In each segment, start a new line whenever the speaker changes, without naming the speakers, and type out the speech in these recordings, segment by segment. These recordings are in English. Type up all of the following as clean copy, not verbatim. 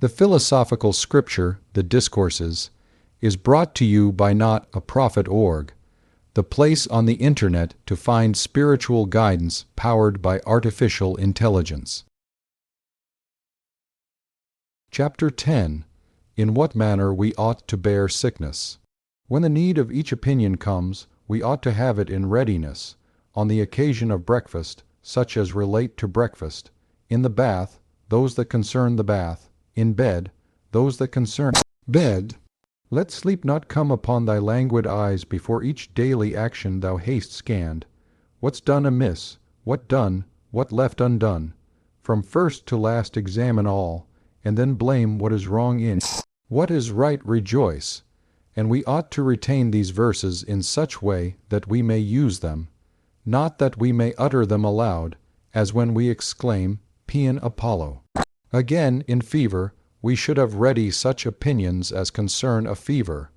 The philosophical scripture, the Discourses, is brought to you by not a prophet org, the place on the internet to find spiritual guidance powered by artificial intelligence. Chapter 10. In what manner we ought to bear sickness. When the need of each opinion comes, we ought to have it in readiness, on the occasion of breakfast, such as relate to breakfast, in the bath, those that concern the bath, in bed, those that concern bed. Let sleep not come upon thy languid eyes before each daily action thou hast scanned. What's done amiss, what done, what left undone. From first to last examine all, and then blame what is wrong in what is right rejoice. And we ought to retain these verses in such way that we may use them, not that we may utter them aloud, as when we exclaim, Paean Apollo. Again, in fever, we should have ready such opinions as concern a fever,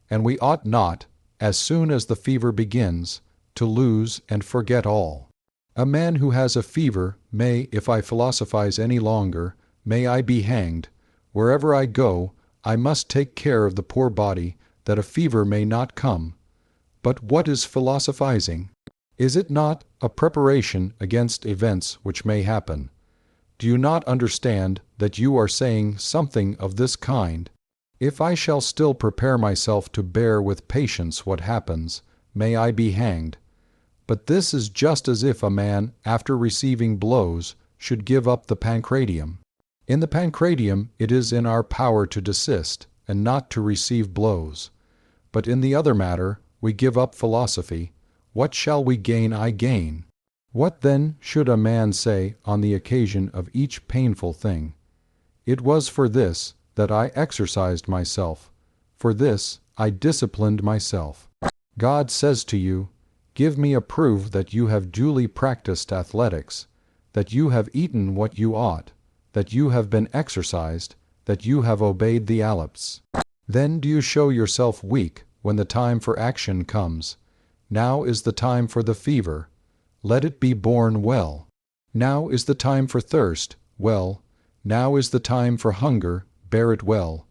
and we ought not, as soon as the fever begins, to lose and forget all. A man who has a fever may, if I philosophize any longer, may I be hanged. Wherever I go, I must take care of the poor body, that a fever may not come. But what is philosophizing? Is it not a preparation against events which may happen? Do you not understand that you are saying something of this kind? If I shall still prepare myself to bear with patience what happens, may I be hanged. But this is just as if a man, after receiving blows, should give up the pancratium. In the pancratium it is in our power to desist, and not to receive blows. But in the other matter, we give up philosophy. What shall we gain? I gain. What then should a man say on the occasion of each painful thing? It was for this that I exercised myself. For this I disciplined myself. God says to you, give me a proof that you have duly practiced athletics, that you have eaten what you ought, that you have been exercised, that you have obeyed the allops. Then do you show yourself weak when the time for action comes. Now is the time for the fever. Let it be borne well. Now is the time for thirst. Well. Now is the time for hunger. Bear it well.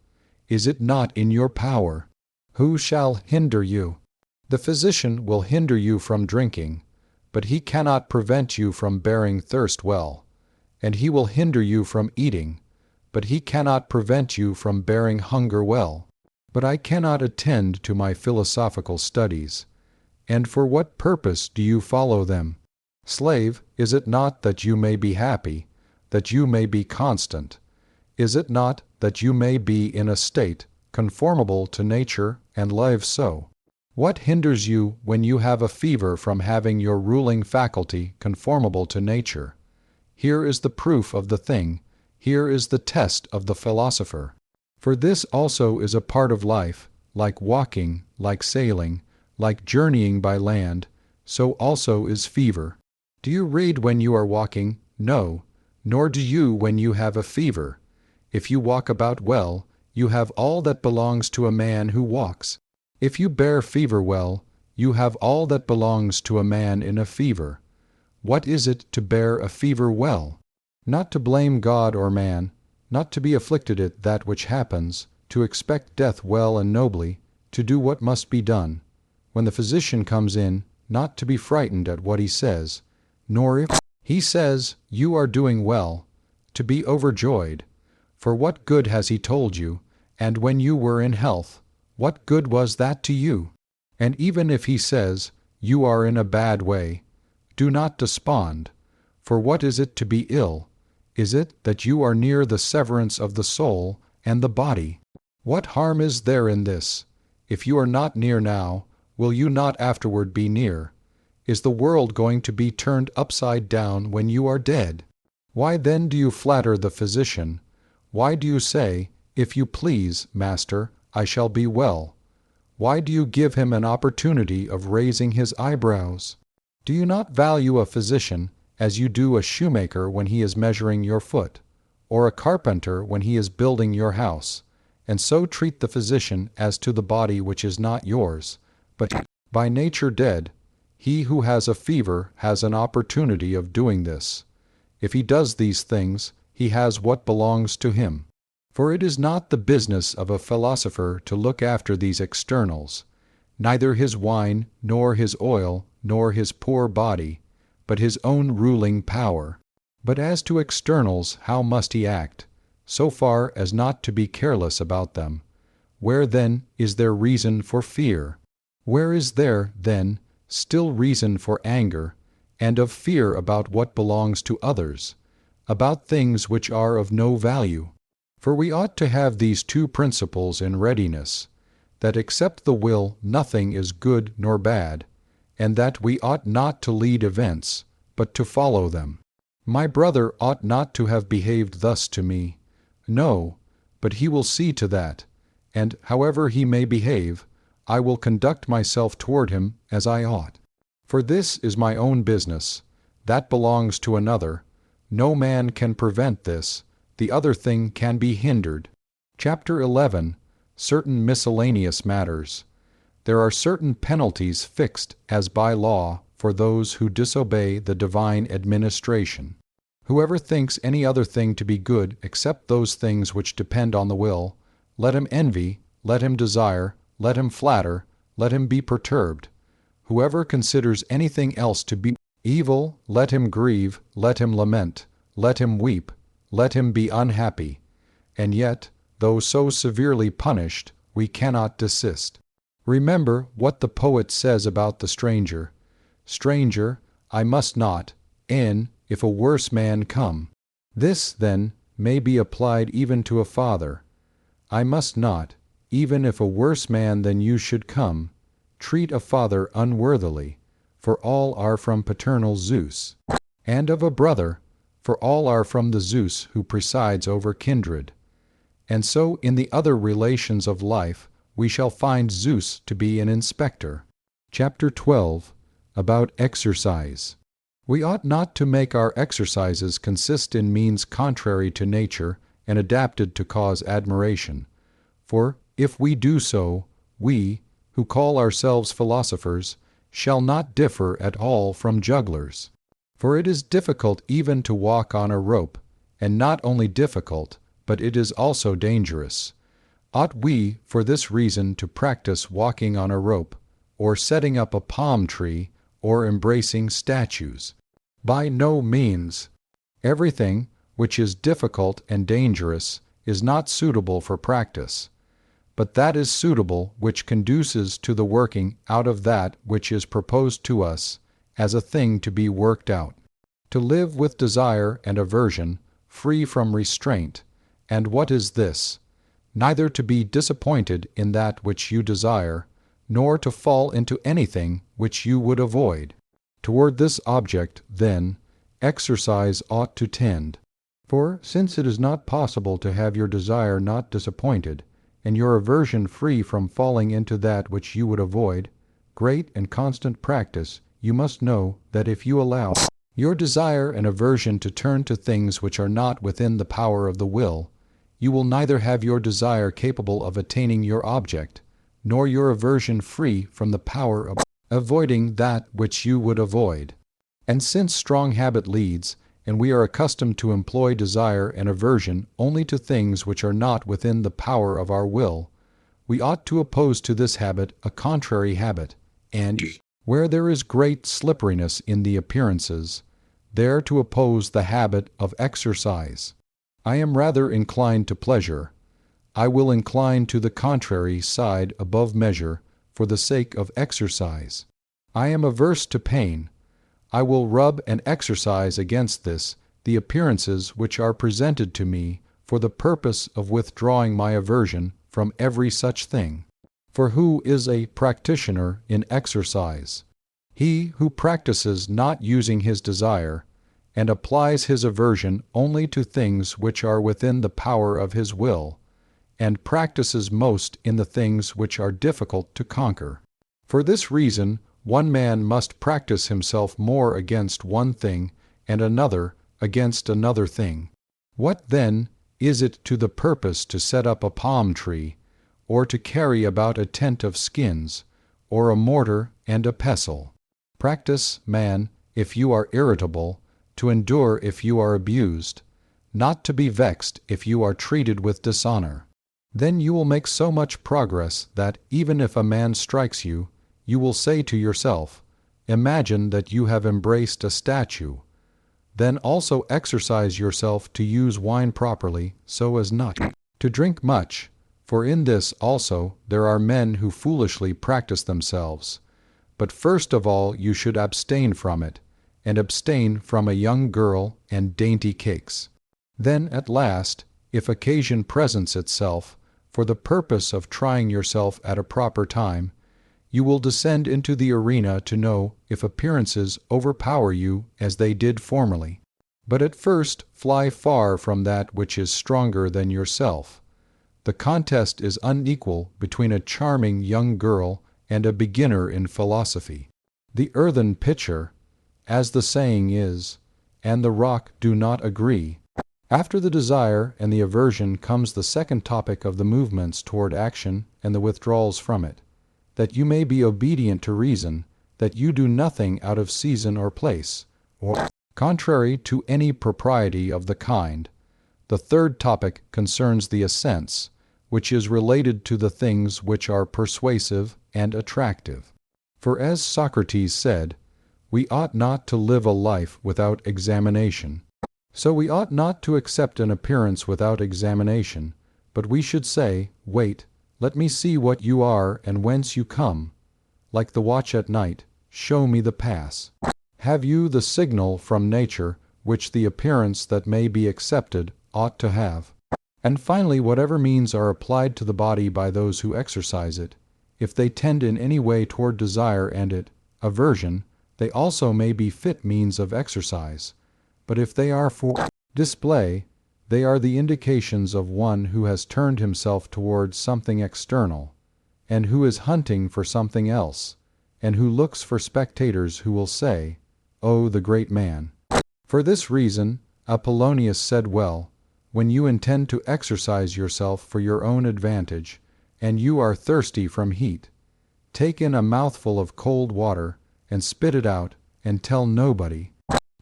Is it not in your power? Who shall hinder you? The physician will hinder you from drinking, but he cannot prevent you from bearing thirst well. And he will hinder you from eating, but he cannot prevent you from bearing hunger well. But I cannot attend to my philosophical studies. And for what purpose do you follow them? Slave, is it not that you may be happy, that you may be constant? Is it not that you may be in a state conformable to nature and live so? What hinders you when you have a fever from having your ruling faculty conformable to nature? Here is the proof of the thing, here is the test of the philosopher. For this also is a part of life, like walking, like sailing, like journeying by land, so also is fever. Do you read when you are walking? No, nor do you when you have a fever. If you walk about well, you have all that belongs to a man who walks. If you bear fever well, you have all that belongs to a man in a fever. What is it to bear a fever well? Not to blame God or man, not to be afflicted at that which happens, to expect death well and nobly, to do what must be done. When the physician comes in, not to be frightened at what he says, nor if he says, you are doing well, to be overjoyed. For what good has he told you, and when you were in health, what good was that to you? And even if he says, you are in a bad way, do not despond. For what is it to be ill? Is it that you are near the severance of the soul and the body? What harm is there in this? If you are not near now, will you not afterward be near? Is the world going to be turned upside down when you are dead? Why then do you flatter the physician? Why do you say, if you please, master, I shall be well? Why do you give him an opportunity of raising his eyebrows? Do you not value a physician as you do a shoemaker when he is measuring your foot, or a carpenter when he is building your house, and so treat the physician as to the body which is not yours, but by nature dead? He who has a fever has an opportunity of doing this. If he does these things, he has what belongs to him. For it is not the business of a philosopher to look after these externals, neither his wine, nor his oil, nor his poor body, but his own ruling power. But as to externals, how must he act, so far as not to be careless about them? Where then is there reason for fear? Where is there, then, still reason for anger, and of fear about what belongs to others, about things which are of no value? For we ought to have these two principles in readiness, that except the will nothing is good nor bad, and that we ought not to lead events, but to follow them. My brother ought not to have behaved thus to me. No, but he will see to that, and however he may behave, I will conduct myself toward him as I ought. For this is my own business, that belongs to another. No man can prevent this, the other thing can be hindered. Chapter 11. Certain miscellaneous matters. There are certain penalties fixed as by law for those who disobey the divine administration. Whoever thinks any other thing to be good except those things which depend on the will, let him envy, let him desire, let him flatter, let him be perturbed. Whoever considers anything else to be evil, let him grieve, let him lament, let him weep, let him be unhappy. And yet, though so severely punished, we cannot desist. Remember what the poet says about the stranger. Stranger, I must not, if a worse man come. This, then, may be applied even to a father. I must not, even if a worse man than you should come, treat a father unworthily, for all are from paternal Zeus, and of a brother, for all are from the Zeus who presides over kindred. And so in the other relations of life we shall find Zeus to be an inspector. Chapter 12. About exercise. We ought not to make our exercises consist in means contrary to nature and adapted to cause admiration. For if we do so, we, who call ourselves philosophers, shall not differ at all from jugglers. For it is difficult even to walk on a rope, and not only difficult, but it is also dangerous. Ought we, for this reason, to practice walking on a rope, or setting up a palm tree, or embracing statues? By no means. Everything which is difficult and dangerous is not suitable for practice, but that is suitable which conduces to the working out of that which is proposed to us as a thing to be worked out. To live with desire and aversion, free from restraint, and what is this? Neither to be disappointed in that which you desire, nor to fall into anything which you would avoid. Toward this object, then, exercise ought to tend. For since it is not possible to have your desire not disappointed, and your aversion free from falling into that which you would avoid, great and constant practice, you must know that if you allow your desire and aversion to turn to things which are not within the power of the will, you will neither have your desire capable of attaining your object, nor your aversion free from the power of avoiding that which you would avoid. And since strong habit leads, and we are accustomed to employ desire and aversion only to things which are not within the power of our will, we ought to oppose to this habit a contrary habit, and where there is great slipperiness in the appearances, there to oppose the habit of exercise. I am rather inclined to pleasure. I will incline to the contrary side above measure for the sake of exercise. I am averse to pain. I will rub and exercise against this the appearances which are presented to me for the purpose of withdrawing my aversion from every such thing. For who is a practitioner in exercise? He who practices not using his desire, and applies his aversion only to things which are within the power of his will, and practices most in the things which are difficult to conquer. For this reason, one man must practice himself more against one thing, and another against another thing. What, then, is it to the purpose to set up a palm tree, or to carry about a tent of skins, or a mortar and a pestle? Practice, man, if you are irritable, to endure if you are abused, not to be vexed if you are treated with dishonor. Then you will make so much progress that, even if a man strikes you, you will say to yourself, "Imagine that you have embraced a statue." Then also exercise yourself to use wine properly, so as not to drink much, for in this also there are men who foolishly practice themselves. But first of all you should abstain from it, and abstain from a young girl and dainty cakes. Then at last, if occasion presents itself, for the purpose of trying yourself at a proper time, you will descend into the arena to know if appearances overpower you as they did formerly. But at first fly far from that which is stronger than yourself. The contest is unequal between a charming young girl and a beginner in philosophy. The earthen pitcher, as the saying is, and the rock do not agree. After the desire and the aversion comes the second topic of the movements toward action and the withdrawals from it, that you may be obedient to reason, that you do nothing out of season or place, or contrary to any propriety of the kind. The third topic concerns the assents, which is related to the things which are persuasive and attractive. For as Socrates said, we ought not to live a life without examination. So we ought not to accept an appearance without examination, but we should say, "Wait, let me see what you are and whence you come. Like the watch at night, show me the pass. Have you the signal from nature which the appearance that may be accepted ought to have?" And finally, whatever means are applied to the body by those who exercise it, if they tend in any way toward desire and it, aversion, they also may be fit means of exercise. But if they are for display, they are the indications of one who has turned himself towards something external, and who is hunting for something else, and who looks for spectators who will say, "Oh, the great man." For this reason, Apollonius said well, "When you intend to exercise yourself for your own advantage, and you are thirsty from heat, take in a mouthful of cold water, and spit it out, and tell nobody."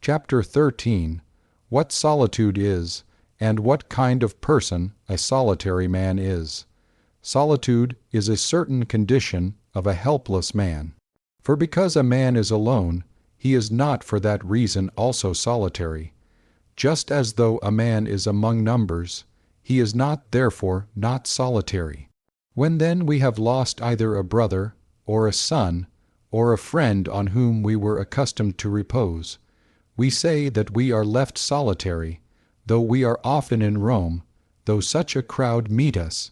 Chapter 13. What solitude is, and what kind of person a solitary man is. Solitude is a certain condition of a helpless man. For because a man is alone, he is not for that reason also solitary. Just as though a man is among numbers, he is not therefore not solitary. When then we have lost either a brother, or a son, or a friend on whom we were accustomed to repose, we say that we are left solitary, though we are often in Rome, though such a crowd meet us,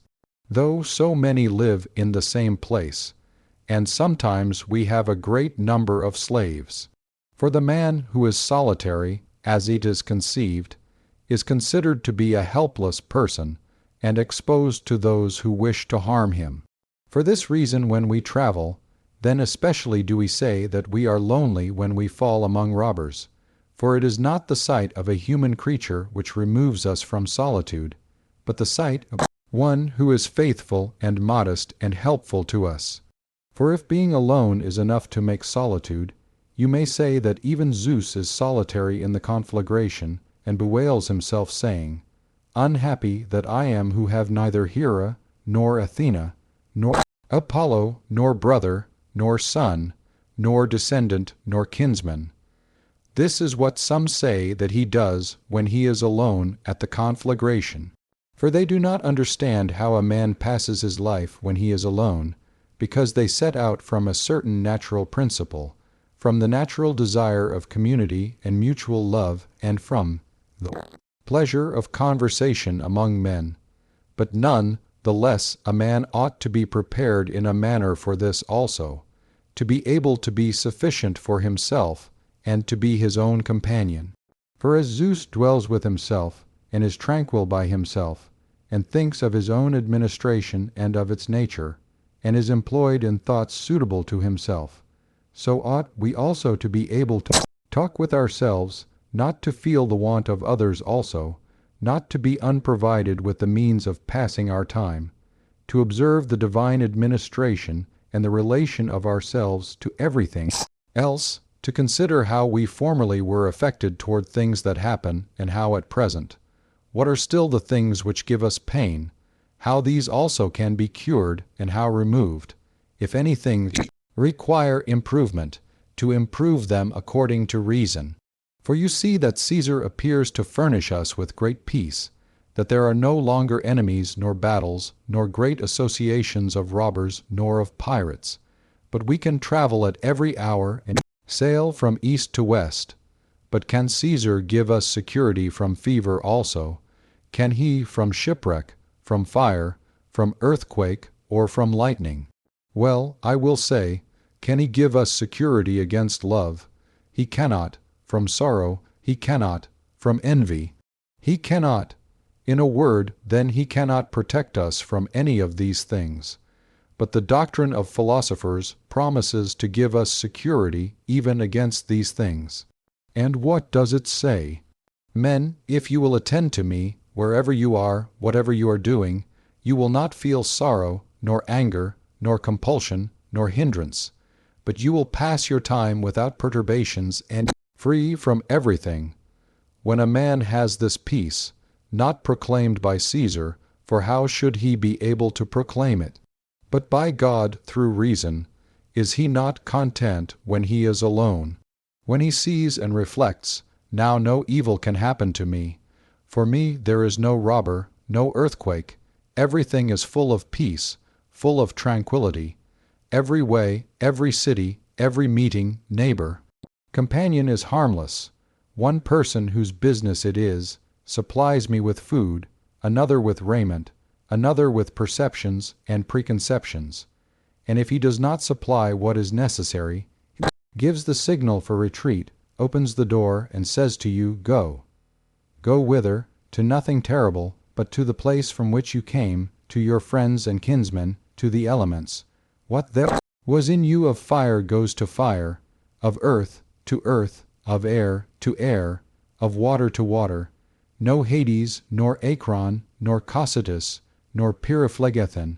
though so many live in the same place, and sometimes we have a great number of slaves. For the man who is solitary, as it is conceived, is considered to be a helpless person, and exposed to those who wish to harm him. For this reason, when we travel, then especially do we say that we are lonely when we fall among robbers. For it is not the sight of a human creature which removes us from solitude, but the sight of one who is faithful and modest and helpful to us. For if being alone is enough to make solitude, you may say that even Zeus is solitary in the conflagration, and bewails himself, saying, "Unhappy that I am who have neither Hera, nor Athena, nor Apollo, nor brother, nor son, nor descendant, nor kinsman." This is what some say that he does when he is alone at the conflagration. For they do not understand how a man passes his life when he is alone, because they set out from a certain natural principle, from the natural desire of community and mutual love, and from the pleasure of conversation among men. But none the less a man ought to be prepared in a manner for this also, to be able to be sufficient for himself, and to be his own companion. For as Zeus dwells with himself, and is tranquil by himself, and thinks of his own administration and of its nature, and is employed in thoughts suitable to himself, so ought we also to be able to talk with ourselves, not to feel the want of others also, not to be unprovided with the means of passing our time, to observe the divine administration and the relation of ourselves to everything else, to consider how we formerly were affected toward things that happen, and how at present. What are still the things which give us pain? How these also can be cured, and how removed, if anything require improvement, to improve them according to reason. For you see that Caesar appears to furnish us with great peace, that there are no longer enemies nor battles, nor great associations of robbers nor of pirates, but we can travel at every hour and sail from east to west. But can Caesar give us security from fever also? Can he from shipwreck, from fire, from earthquake, or from lightning? Well, I will say, can he give us security against love? He cannot. From sorrow, he cannot. From envy, he cannot. In a word, then he cannot protect us from any of these things. But the doctrine of philosophers promises to give us security even against these things. And what does it say? Men, if you will attend to me, wherever you are, whatever you are doing, you will not feel sorrow, nor anger, nor compulsion, nor hindrance, but you will pass your time without perturbations and free from everything. When a man has this peace, not proclaimed by Caesar, for how should he be able to proclaim it? But by God through reason, is he not content when he is alone? When he sees and reflects, now no evil can happen to me. For me there is no robber, no earthquake. Everything is full of peace, full of tranquility. Every way, every city, every meeting, neighbor, companion is harmless. One person whose business it is supplies me with food, another with raiment, another with perceptions and preconceptions. And if he does not supply what is necessary, he gives the signal for retreat, opens the door, and says to you, Go. Go whither? To nothing terrible, but to the place from which you came, to your friends and kinsmen, to the elements. What there was in you of fire goes to fire, of earth to earth, of air to air, of water to water. No Hades, nor Acron, nor Cocytus, nor Pyriphlegethon,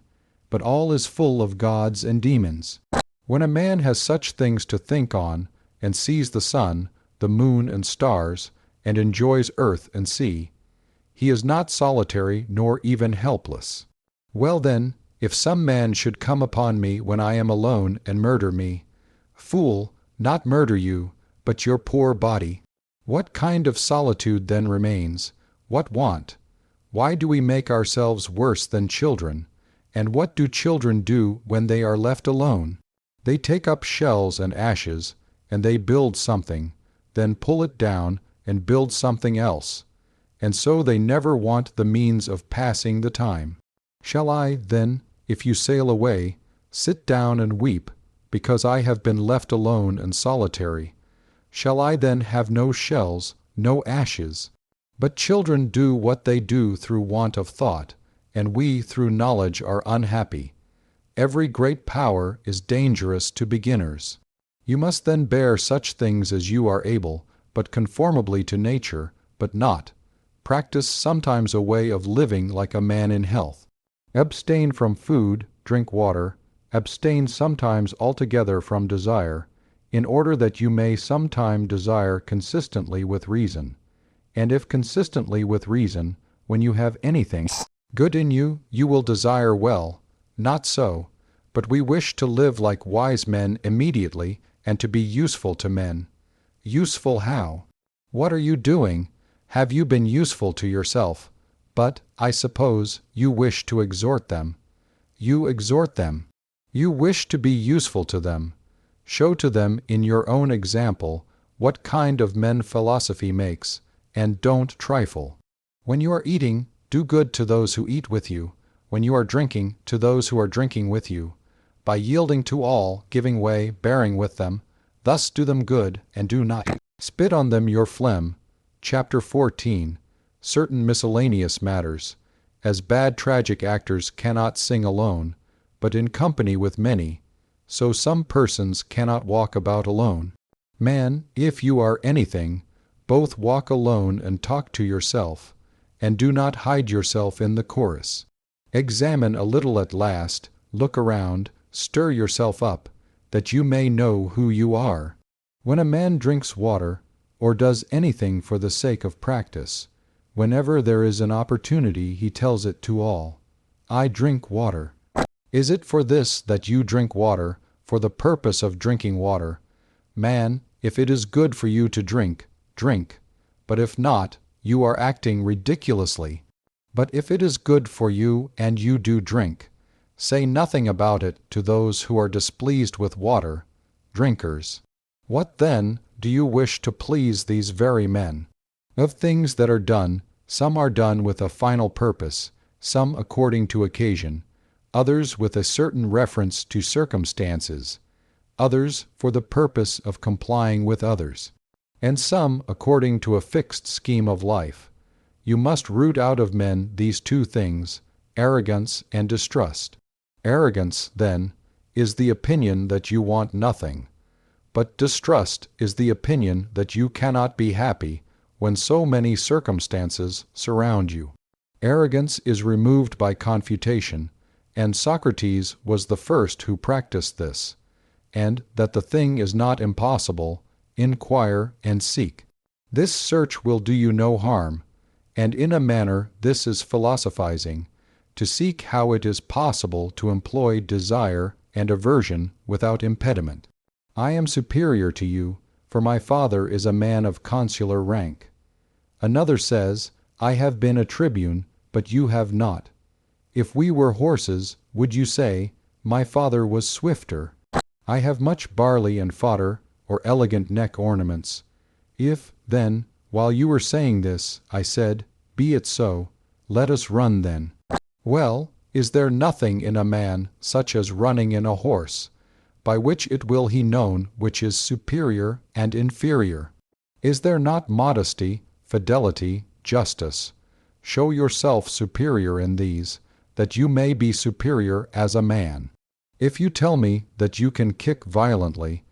but all is full of gods and demons. When a man has such things to think on, and sees the sun, the moon and stars, and enjoys earth and sea, he is not solitary nor even helpless. Well then, if some man should come upon me when I am alone and murder me, fool, not murder you, but your poor body. What kind of solitude then remains? What want? Why do we make ourselves worse than children? And what do children do when they are left alone? They take up shells and ashes, and they build something, then pull it down and build something else. And so they never want the means of passing the time. Shall I, then, if you sail away, sit down and weep, because I have been left alone and solitary? Shall I then have no shells, no ashes? But children do what they do through want of thought, and we through knowledge are unhappy. Every great power is dangerous to beginners. You must then bear such things as you are able, but conformably to nature, but not. Practice sometimes a way of living like a man in health. Abstain from food, drink water, abstain sometimes altogether from desire, in order that you may sometime desire consistently with reason. And if consistently with reason, when you have anything good in you, you will desire well. Not so, but we wish to live like wise men immediately, and to be useful to men. Useful how? What are you doing? Have you been useful to yourself? But, I suppose, you wish to exhort them. You exhort them. You wish to be useful to them. Show to them in your own example what kind of men philosophy makes, and don't trifle. When you are eating, do good to those who eat with you. When you are drinking, to those who are drinking with you. By yielding to all, giving way, bearing with them, thus do them good, and do not spit on them your phlegm. Chapter 14. Certain miscellaneous matters. As bad tragic actors cannot sing alone, but in company with many, so some persons cannot walk about alone. Man, if you are anything, both walk alone and talk to yourself, and do not hide yourself in the chorus. Examine a little at last, look around, stir yourself up, that you may know who you are. When a man drinks water, or does anything for the sake of practice, Whenever there is an opportunity, he tells it to all. I drink water. Is it for this that you drink water, for the purpose of drinking water? Man, if it is good for you to drink, drink. But if not, you are acting ridiculously. But if it is good for you and you do drink, say nothing about it to those who are displeased with water, drinkers. What then do you wish to please these very men? Of things that are done, some are done with a final purpose, some according to occasion, others with a certain reference to circumstances, others for the purpose of complying with others, and some according to a fixed scheme of life. You must root out of men these two things, arrogance and distrust. Arrogance, then, is the opinion that you want nothing, but distrust is the opinion that you cannot be happy when so many circumstances surround you. Arrogance is removed by confutation, and Socrates was the first who practiced this, and that the thing is not impossible, inquire and seek. This search will do you no harm, and in a manner this is philosophizing, to seek how it is possible to employ desire and aversion without impediment. I am superior to you, for my father is a man of consular rank. Another says, I have been a tribune, but you have not. If we were horses, would you say, my father was swifter? I have much barley and fodder, or elegant neck ornaments. If, then, while you were saying this, I said, be it so, let us run then. Well, is there nothing in a man such as running in a horse, by which it will he known which is superior and inferior? Is there not modesty, fidelity, justice? Show yourself superior in these, that you may be superior as a man. If you tell me that you can kick violently,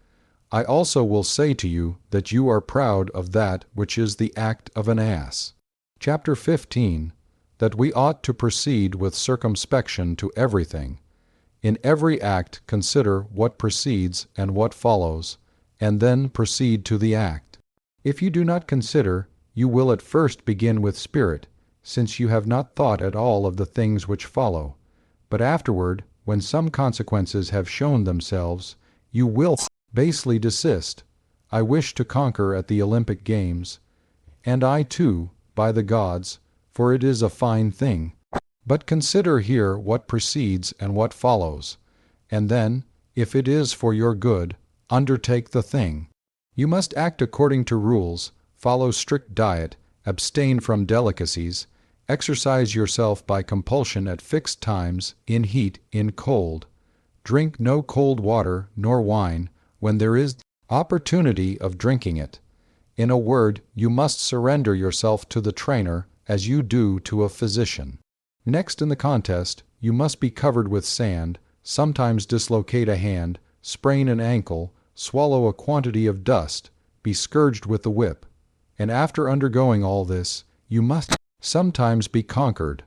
I also will say to you that you are proud of that which is the act of an ass. Chapter 15. That we ought to proceed with circumspection to everything. In every act consider what precedes and what follows, and then proceed to the act. If you do not consider, you will at first begin with spirit, since you have not thought at all of the things which follow. But afterward, when some consequences have shown themselves, you will basely desist. I wish to conquer at the Olympic Games, and I too, by the gods, for it is a fine thing. But consider here what precedes and what follows, and then, if it is for your good, undertake the thing. You must act according to rules, follow strict diet, abstain from delicacies, exercise yourself by compulsion at fixed times, in heat, in cold. Drink no cold water nor wine when there is opportunity of drinking it. In a word, you must surrender yourself to the trainer as you do to a physician. Next in the contest, you must be covered with sand, sometimes dislocate a hand, sprain an ankle, swallow a quantity of dust, be scourged with the whip. And after undergoing all this, you must sometimes be conquered.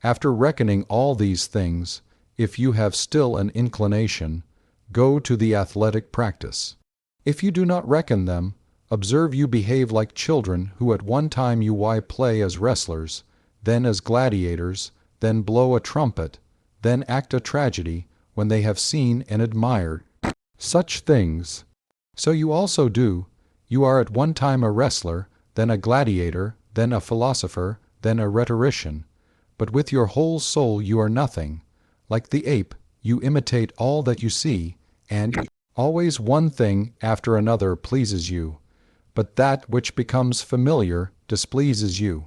After reckoning all these things, if you have still an inclination, go to the athletic practice. If you do not reckon them, observe you behave like children who at one time you play as wrestlers, then as gladiators, then blow a trumpet, then act a tragedy, when they have seen and admired such things. So you also do. You are at one time a wrestler, then a gladiator, then a philosopher, then a rhetorician. But with your whole soul you are nothing. Like the ape, you imitate all that you see, and always one thing after another pleases you. But that which becomes familiar displeases you.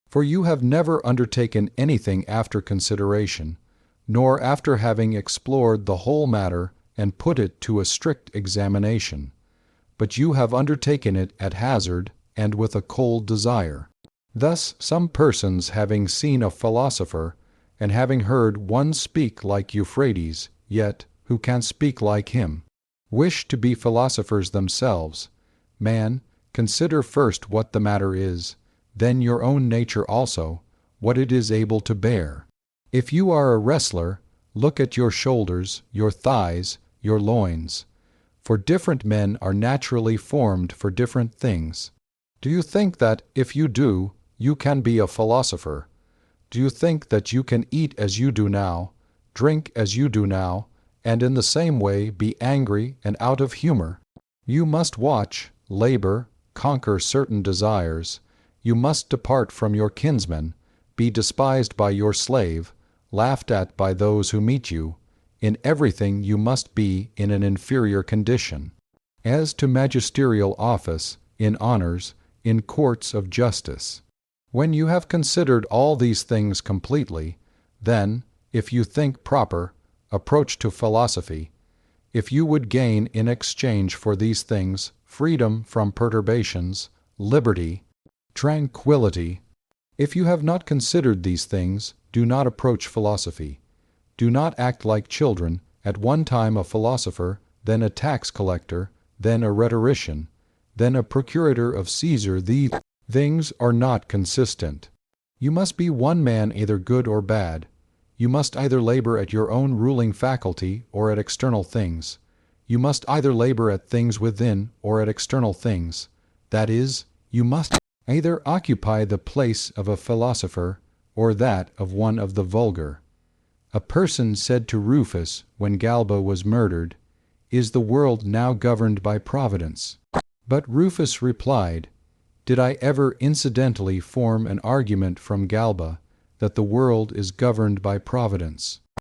For you have never undertaken anything after consideration, nor after having explored the whole matter and put it to a strict examination, but you have undertaken it at hazard and with a cold desire. Thus some persons, having seen a philosopher, and having heard one speak like Euphrates, yet who can speak like him, wish to be philosophers themselves. Man, consider first what the matter is, then your own nature also, what it is able to bear. If you are a wrestler, look at your shoulders, your thighs, your loins. For different men are naturally formed for different things. Do you think that, if you do, you can be a philosopher? Do you think that you can eat as you do now, drink as you do now, and in the same way be angry and out of humor? You must watch, labor, conquer certain desires. You must depart from your kinsmen, be despised by your slave, laughed at by those who meet you. In everything you must be in an inferior condition. As to magisterial office, in honors, in courts of justice. When you have considered all these things completely, then, if you think proper, approach to philosophy. If you would gain in exchange for these things freedom from perturbations, liberty, tranquility, if you have not considered these things, do not approach philosophy. Do not act like children, at one time a philosopher, then a tax collector, then a rhetorician, then a procurator of Caesar. These things are not consistent. You must be one man either good or bad. You must either labor at your own ruling faculty or at external things. You must either labor at things within or at external things. That is, you must either occupy the place of a philosopher or that of one of the vulgar. A person said to Rufus when Galba was murdered, "Is the world now governed by Providence?" But Rufus replied, "Did I ever incidentally form an argument from Galba that the world is governed by Providence?"